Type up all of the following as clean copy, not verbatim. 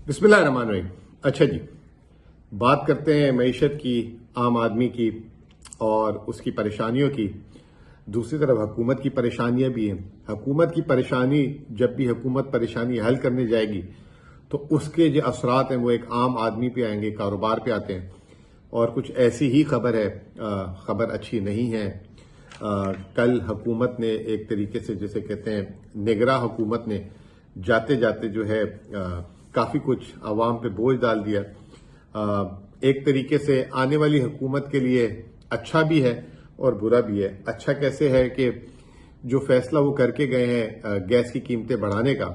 بسم اللہ الرحمن الرحیم۔ اچھا جی، بات کرتے ہیں معیشت کی، عام آدمی کی اور اس کی پریشانیوں کی۔ دوسری طرف حکومت کی پریشانیاں بھی ہیں۔ حکومت کی پریشانی، جب بھی حکومت پریشانی حل کرنے جائے گی تو اس کے جو اثرات ہیں وہ ایک عام آدمی پہ آئیں گے، کاروبار پہ آتے ہیں۔ اور کچھ ایسی ہی خبر ہے، خبر اچھی نہیں ہے۔ کل حکومت نے ایک طریقے سے جسے کہتے ہیں نگراں حکومت نے جاتے جاتے جو ہے کافی کچھ عوام پہ بوجھ ڈال دیا۔ ایک طریقے سے آنے والی حکومت کے لیے اچھا بھی ہے اور برا بھی ہے۔ اچھا کیسے ہے کہ جو فیصلہ وہ کر کے گئے ہیں گیس کی قیمتیں بڑھانے کا،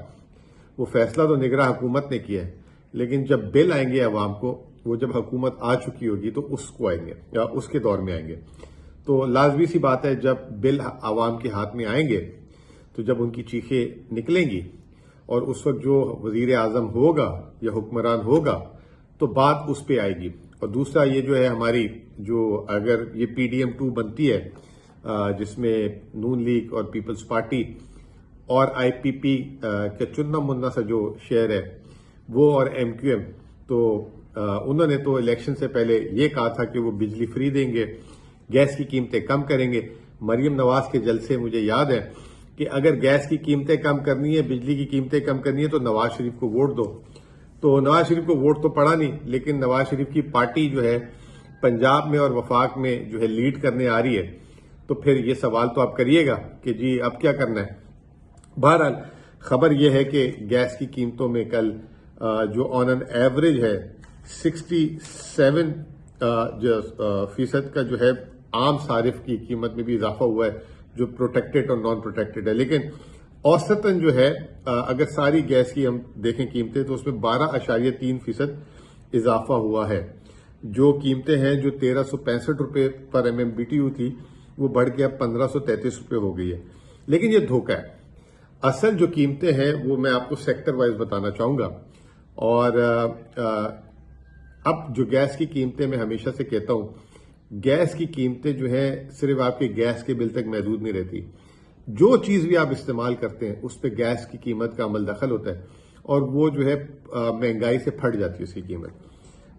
وہ فیصلہ تو نگراں حکومت نے کیا ہے، لیکن جب بل آئیں گے عوام کو، وہ جب حکومت آ چکی ہوگی تو اس کو آئیں گے یا اس کے دور میں آئیں گے۔ تو لازمی سی بات ہے، جب بل عوام کے ہاتھ میں آئیں گے تو جب ان کی چیخیں نکلیں گی اور اس وقت جو وزیر اعظم ہوگا یا حکمران ہوگا تو بات اس پہ آئے گی۔ اور دوسرا یہ جو ہے ہماری جو اگر یہ PDM-2 بنتی ہے جس میں نون لیگ اور پیپلز پارٹی اور IPP کا چننا مننا سا جو شہر ہے وہ اور MQM، تو انہوں نے تو الیکشن سے پہلے یہ کہا تھا کہ وہ بجلی فری دیں گے، گیس کی قیمتیں کم کریں گے۔ مریم نواز کے جلسے مجھے یاد ہے کہ اگر گیس کی قیمتیں کم کرنی ہے، بجلی کی قیمتیں کم کرنی ہے تو نواز شریف کو ووٹ دو۔ تو نواز شریف کو ووٹ تو پڑا نہیں، لیکن نواز شریف کی پارٹی جو ہے پنجاب میں اور وفاق میں جو ہے لیڈ کرنے آ رہی ہے، تو پھر یہ سوال تو آپ کریے گا کہ جی اب کیا کرنا ہے۔ بہرحال خبر یہ ہے کہ گیس کی قیمتوں میں کل جو آن این ایوریج ہے 67% کا جو ہے عام صارف کی قیمت میں بھی اضافہ ہوا ہے، جو پروٹیکٹڈ اور نان پروٹیکٹڈ ہے۔ لیکن اوسطاً جو ہے اگر ساری گیس کی ہم دیکھیں قیمتیں تو اس میں 12.3% اضافہ ہوا ہے۔ جو قیمتیں ہیں جو 1365 روپے پر MMBTU تھی وہ بڑھ کے اب 1533 روپے ہو گئی ہے۔ لیکن یہ دھوکہ ہے، اصل جو قیمتیں ہیں وہ میں آپ کو سیکٹر وائز بتانا چاہوں گا۔ اور اب جو گیس کی قیمتیں میں ہمیشہ سے کہتا ہوں، گیس کی قیمتیں جو ہیں صرف آپ کے گیس کے بل تک محدود نہیں رہتی۔ جو چیز بھی آپ استعمال کرتے ہیں اس پہ گیس کی قیمت کا عمل دخل ہوتا ہے اور وہ جو ہے مہنگائی سے پھٹ جاتی ہے اس کی قیمت۔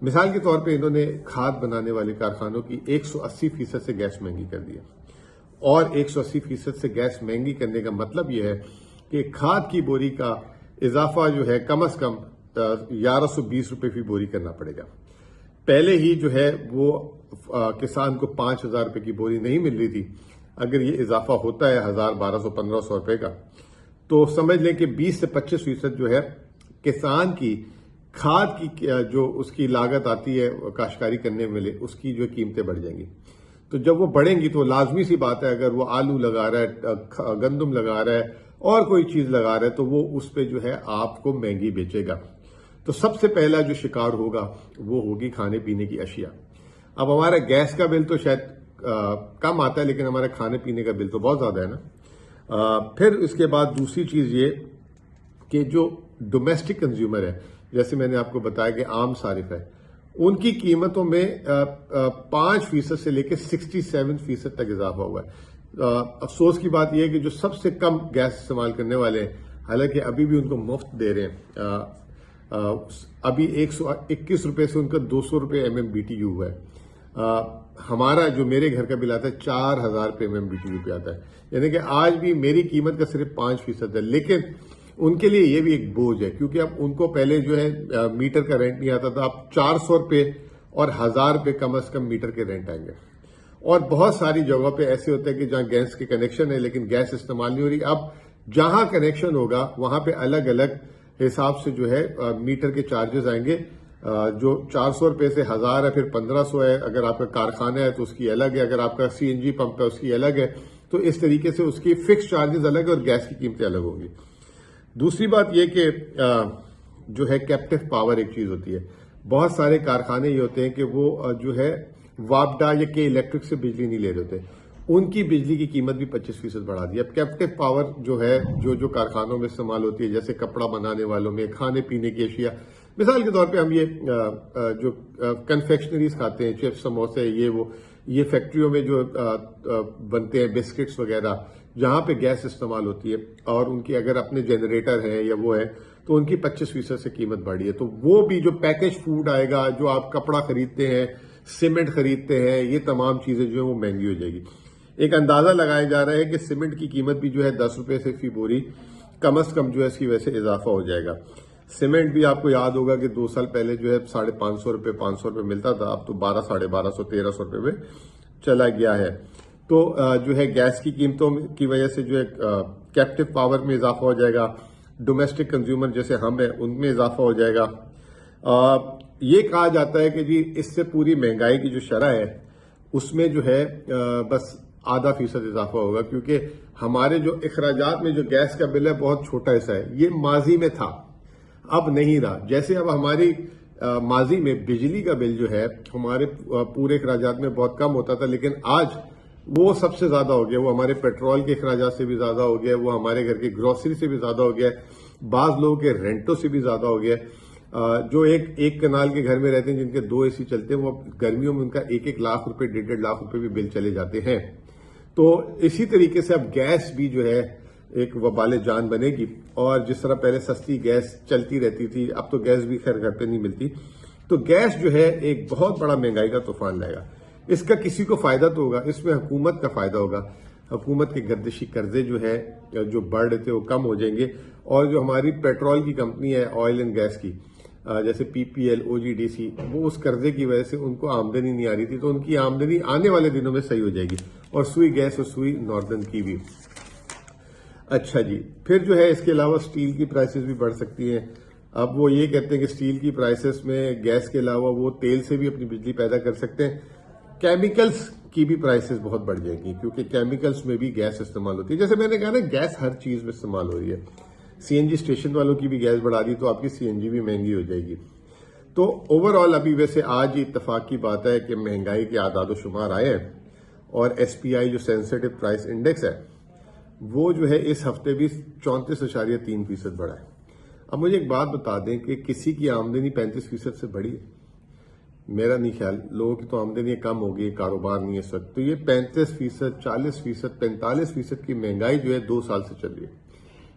مثال کے طور پہ انہوں نے کھاد بنانے والے کارخانوں کی 180% سے گیس مہنگی کر دی ہے۔ اور 180% سے گیس مہنگی کرنے کا مطلب یہ ہے کہ کھاد کی بوری کا اضافہ جو ہے کم از کم 1120 روپے فی بوری کرنا پڑے گا۔ پہلے ہی جو ہے وہ کسان کو 5000 روپے کی بوری نہیں مل رہی تھی۔ اگر یہ اضافہ ہوتا ہے 1000 1200 1500 روپے کا تو سمجھ لیں کہ 20 سے 25% جو ہے کسان کی کھاد کی جو اس کی لاگت آتی ہے کاشتکاری کرنے میں اس کی جو قیمتیں بڑھ جائیں گی۔ تو جب وہ بڑھیں گی تو لازمی سی بات ہے اگر وہ آلو لگا رہا ہے، گندم لگا رہا ہے اور کوئی چیز لگا رہا ہے تو وہ اس پہ جو ہے آپ کو مہنگی بیچے گا۔ تو سب سے پہلا جو شکار ہوگا وہ ہوگی کھانے پینے کی اشیاء۔ اب ہمارا گیس کا بل تو شاید کم آتا ہے، لیکن ہمارے کھانے پینے کا بل تو بہت زیادہ ہے نا۔ پھر اس کے بعد دوسری چیز یہ کہ جو ڈومیسٹک کنزیومر ہے، جیسے میں نے آپ کو بتایا کہ عام صارف ہے، ان کی قیمتوں میں 5% سے لے کے 67% تک اضافہ ہوا ہے۔ افسوس کی بات یہ ہے کہ جو سب سے کم گیس استعمال کرنے والے ہیں، حالانکہ ابھی بھی ان کو مفت دے رہے ہیں، ابھی 121 روپے سے ان کا 200 روپے MMBTU ہوا ہے۔ ہمارا جو میرے گھر کا بل آتا ہے 4000 روپے MMBTU پہ آتا ہے، یعنی کہ آج بھی میری قیمت کا صرف 5% ہے۔ لیکن ان کے لیے یہ بھی ایک بوجھ ہے، کیونکہ اب ان کو پہلے جو ہے میٹر کا رینٹ نہیں آتا تھا، اب 400 روپے اور 1000 روپے کم از کم میٹر کے رینٹ آئیں گے۔ اور بہت ساری جگہوں پہ ایسے ہوتا ہے کہ جہاں گیس کے کنیکشن ہے لیکن گیس استعمال نہیں ہو رہی، اب جہاں کنیکشن ہوگا وہاں پہ الگ الگ حساب سے جو ہے میٹر کے چارجز آئیں گے۔ جو 400 روپے سے 1000 ہے، پھر 1500 ہے، اگر آپ کا کارخانہ ہے تو اس کی الگ ہے، اگر آپ کا CNG پمپ ہے اس کی الگ ہے۔ تو اس طریقے سے اس کی فکس چارجز الگ ہے اور گیس کی قیمتیں الگ ہوں گی۔ دوسری بات یہ کہ جو ہے کیپٹیو پاور ایک چیز ہوتی ہے۔ بہت سارے کارخانے یہ ہوتے ہیں کہ وہ جو ہے وابڈا یا کے الیکٹرک سے بجلی نہیں لے رہے ہوتے، ان کی بجلی کی قیمت بھی 25% بڑھا دی۔ اب کیپٹیو پاور جو ہے جو کارخانوں میں استعمال ہوتی ہے، جیسے کپڑا بنانے والوں میں، کھانے پینے کی اشیاء، مثال کے طور پہ ہم یہ جو کنفیکشنریز کھاتے ہیں، چپس سموسے یہ فیکٹریوں میں جو بنتے ہیں بسکٹس وغیرہ، جہاں پہ گیس استعمال ہوتی ہے اور ان کی اگر اپنے جنریٹر ہیں یا وہ ہے تو ان کی 25% سے قیمت بڑھی ہے. تو وہ بھی جو پیکج فوڈ آئے گا, جو آپ کپڑا خریدتے ہیں, سیمنٹ خریدتے ہیں, یہ تمام چیزیں جو ہیں وہ مہنگی ہو جائے گی. ایک اندازہ لگایا جا رہا ہے کہ سیمنٹ کی قیمت بھی جو ہے 10 روپے سے فی بوری کم از کم جو ہے اس کی وجہ سے اضافہ ہو جائے گا. سیمنٹ بھی آپ کو یاد ہوگا کہ 2 سال پہلے جو ہے 550 روپے 500 روپے ملتا تھا, اب تو 1200 1300 روپے میں چلا گیا ہے. تو جو ہے گیس کی قیمتوں کی وجہ سے جو ہے کیپٹیو پاور میں اضافہ ہو جائے گا, ڈومیسٹک کنزیومر جیسے ہم ہیں ان میں اضافہ ہو جائے گا. یہ کہا جاتا ہے کہ جی اس سے پوری مہنگائی کی جو شرح ہے اس میں جو ہے بس 0.5% اضافہ ہوگا, کیونکہ ہمارے جو اخراجات میں جو گیس کا بل ہے بہت چھوٹا حصہ ہے. یہ ماضی میں تھا, اب نہیں رہا. جیسے اب ہماری ماضی میں بجلی کا بل جو ہے ہمارے پورے اخراجات میں بہت کم ہوتا تھا, لیکن آج وہ سب سے زیادہ ہو گیا. وہ ہمارے پیٹرول کے اخراجات سے بھی زیادہ ہو گیا, وہ ہمارے گھر کی گروسری سے بھی زیادہ ہو گیا, بعض لوگوں کے رینٹوں سے بھی زیادہ ہو گیا. جو ایک کنال کے گھر میں رہتے ہیں جن کے 2 AC چلتے ہیں, وہ گرمیوں میں ان کا 1 لاکھ روپے 1.5 لاکھ روپے بھی بل چلے جاتے ہیں. تو اسی طریقے سے اب گیس بھی جو ہے ایک وبال جان بنے گی. اور جس طرح پہلے سستی گیس چلتی رہتی تھی, اب تو گیس بھی خیر گھر پہ نہیں ملتی. تو گیس جو ہے ایک بہت بڑا مہنگائی کا طوفان لائے گا. اس کا کسی کو فائدہ تو ہوگا, اس میں حکومت کا فائدہ ہوگا. حکومت کے گردشی قرضے جو ہے جو بڑھ رہے تھے وہ کم ہو جائیں گے, اور جو ہماری پیٹرول کی کمپنی ہے آئل اینڈ گیس کی, جیسے PPL OGDC, وہ اس قرضے کی وجہ سے ان کو آمدنی نہیں آ رہی تھی, تو ان کی آمدنی آنے والے دنوں میں صحیح ہو جائے گی. اور سوئی گیس اور سوئی ناردرن کی بھی. اچھا جی, پھر جو ہے اس کے علاوہ سٹیل کی پرائسز بھی بڑھ سکتی ہیں. اب وہ یہ کہتے ہیں کہ سٹیل کی پرائسز میں گیس کے علاوہ وہ تیل سے بھی اپنی بجلی پیدا کر سکتے ہیں. کیمیکلز کی بھی پرائسز بہت بڑھ جائیں گی, کیونکہ کیمیکلز میں بھی گیس استعمال ہوتی ہے. جیسے میں نے کہا نا, گیس ہر چیز میں استعمال ہو رہی ہے. CNG اسٹیشن والوں کی بھی گیس بڑھا دی تو آپ کی CNG بھی مہنگی ہو جائے گی. تو اوور آل ابھی ویسے آج ہی اتفاق کی بات ہے کہ مہنگائی کے اعداد و شمار آئے ہیں, اور SPI جو سینسٹیو پرائس انڈیکس ہے وہ جو ہے اس ہفتے بھی 34.3% بڑھا ہے. اب مجھے ایک بات بتا دیں کہ کسی کی آمدنی 35% سے بڑھی ہے؟ میرا نہیں خیال. لوگوں کی تو آمدنی کم ہو گئی, کاروبار نہیں ہے اس وقت. تو یہ 35%, 40%, 45% کی مہنگائی جو ہے 2 سال سے چل رہی ہے.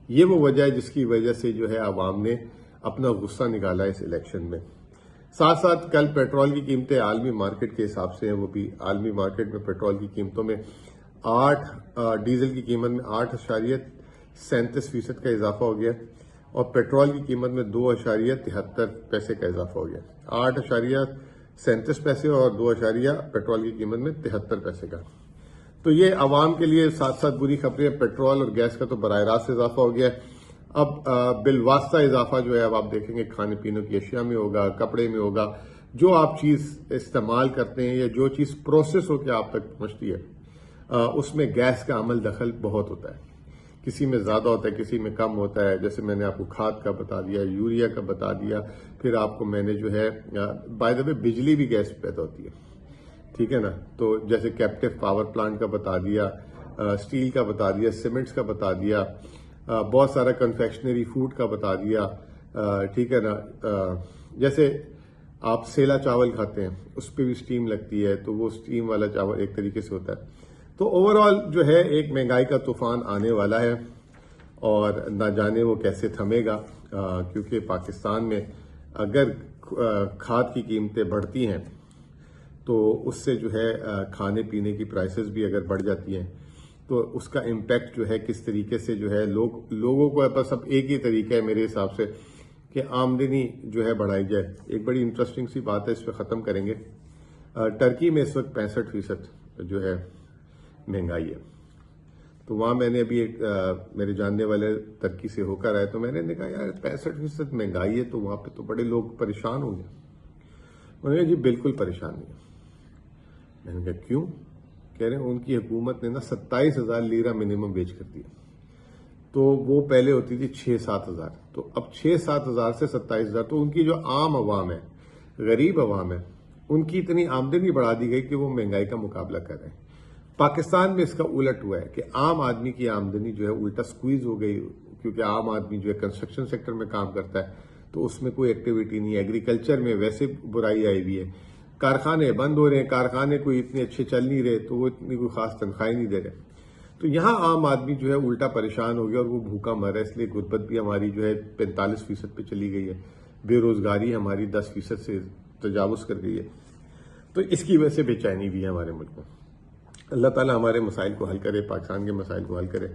یہ وہ وجہ ہے جس کی وجہ سے جو ہے عوام نے اپنا غصہ نکالا ہے اس الیکشن میں. ساتھ ساتھ کل پیٹرول کی قیمتیں عالمی مارکیٹ کے حساب سے ہیں, وہ بھی عالمی مارکیٹ میں پیٹرول کی قیمتوں میں ڈیزل کی قیمت میں 8.37% کا اضافہ ہو گیا, اور پیٹرول کی قیمت میں 2.73 پیسے کا اضافہ ہو گیا. 8.37 پیسے اور 2 پیٹرول کی قیمت میں 73 پیسے کا. تو یہ عوام کے لیے ساتھ ساتھ بری خبریں. پیٹرول اور گیس کا تو براہ راست اضافہ ہو گیا ہے. اب بالواسطہ اضافہ جو ہے اب آپ دیکھیں گے کھانے پینے کی اشیاء میں ہوگا, کپڑے میں ہوگا. جو آپ چیز استعمال کرتے ہیں یا جو چیز پروسیس ہو کے آپ تک پہنچتی ہے, اس میں گیس کا عمل دخل بہت ہوتا ہے. کسی میں زیادہ ہوتا ہے, کسی میں کم ہوتا ہے. جیسے میں نے آپ کو کھاد کا بتا دیا, یوریا کا بتا دیا, پھر آپ کو میں نے جو ہے بائی دا وے بجلی بھی گیس پیدا ہوتی ہے, ٹھیک ہے نا. تو جیسے کیپٹیو پاور پلانٹ کا بتا دیا, اسٹیل کا بتا دیا, سیمنٹس کا بتا دیا, بہت سارا کنفیکشنری فوڈ کا بتا دیا, ٹھیک ہے نا. جیسے آپ سیلا چاول کھاتے ہیں, اس پہ بھی سٹیم لگتی ہے, تو وہ سٹیم والا چاول ایک طریقے سے ہوتا ہے. تو اوور آل جو ہے ایک مہنگائی کا طوفان آنے والا ہے, اور نہ جانے وہ کیسے تھمے گا, کیونکہ پاکستان میں اگر کھاد کی قیمتیں بڑھتی ہیں تو اس سے جو ہے کھانے پینے کی پرائسز بھی اگر بڑھ جاتی ہیں تو اس کا امپیکٹ جو ہے کس طریقے سے جو ہے لوگوں کو بس اب ایک ہی طریقہ ہے میرے حساب سے کہ آمدنی جو ہے بڑھائی جائے. ایک بڑی انٹرسٹنگ سی بات ہے, اس پہ ختم کریں گے. ٹرکی میں اس وقت 65% جو ہے مہنگائی ہے. تو وہاں میں نے ابھی ایک میرے جاننے والے ترکی سے ہو کر آئے, تو میں نے کہا یار 65% مہنگائی ہے تو وہاں پہ تو بڑے لوگ پریشان ہوں گے. انہوں نے کہا جی بالکل پریشان نہیں. میں نے کہا کیوں؟ کہہ رہے ہیں ان کی حکومت نے 27,000 لیرہ منیمم ویج کر دیا. تو وہ پہلے ہوتی تھی 6-7 ہزار, تو اب 6-7 ہزار سے 27,000. تو ان کی جو عام عوام ہے, غریب عوام ہے, ان کی اتنی آمدنی بڑھا دی گئی کہ وہ مہنگائی کا مقابلہ کر رہے ہیں. پاکستان میں اس کا الٹ ہوا ہے کہ عام آدمی کی آمدنی جو ہے الٹا سکویز ہو گئی, کیونکہ عام آدمی جو ہے کنسٹرکشن سیکٹر میں کام کرتا ہے تو اس میں کوئی ایکٹیویٹی نہیں ہے. ایگریکلچر میں ویسے برائی آئی ہوئی ہے, کارخانے بند ہو رہے ہیں, کارخانے کوئی اتنے اچھے چل نہیں رہے تو وہ اتنی کوئی خاص تنخواہیں نہیں دے رہے. تو تو یہاں عام آدمی جو ہے الٹا پریشان ہو گیا اور وہ بھوکا مر رہا ہے، اس لیے غربت بھی ہماری جو ہے 45% پہ چلی گئی ہے، بے روزگاری ہماری 10% سے تجاوز کر گئی ہے، تو اس کی وجہ سے بے چینی بھی ہے ہمارے ملک میں۔ اللہ تعالیٰ ہمارے مسائل کو حل کرے، پاکستان کے مسائل کو حل کرے،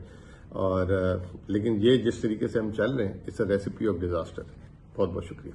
اور لیکن یہ جس طریقے سے ہم چل رہے ہیں، it's a recipe of disaster. بہت بہت شکریہ۔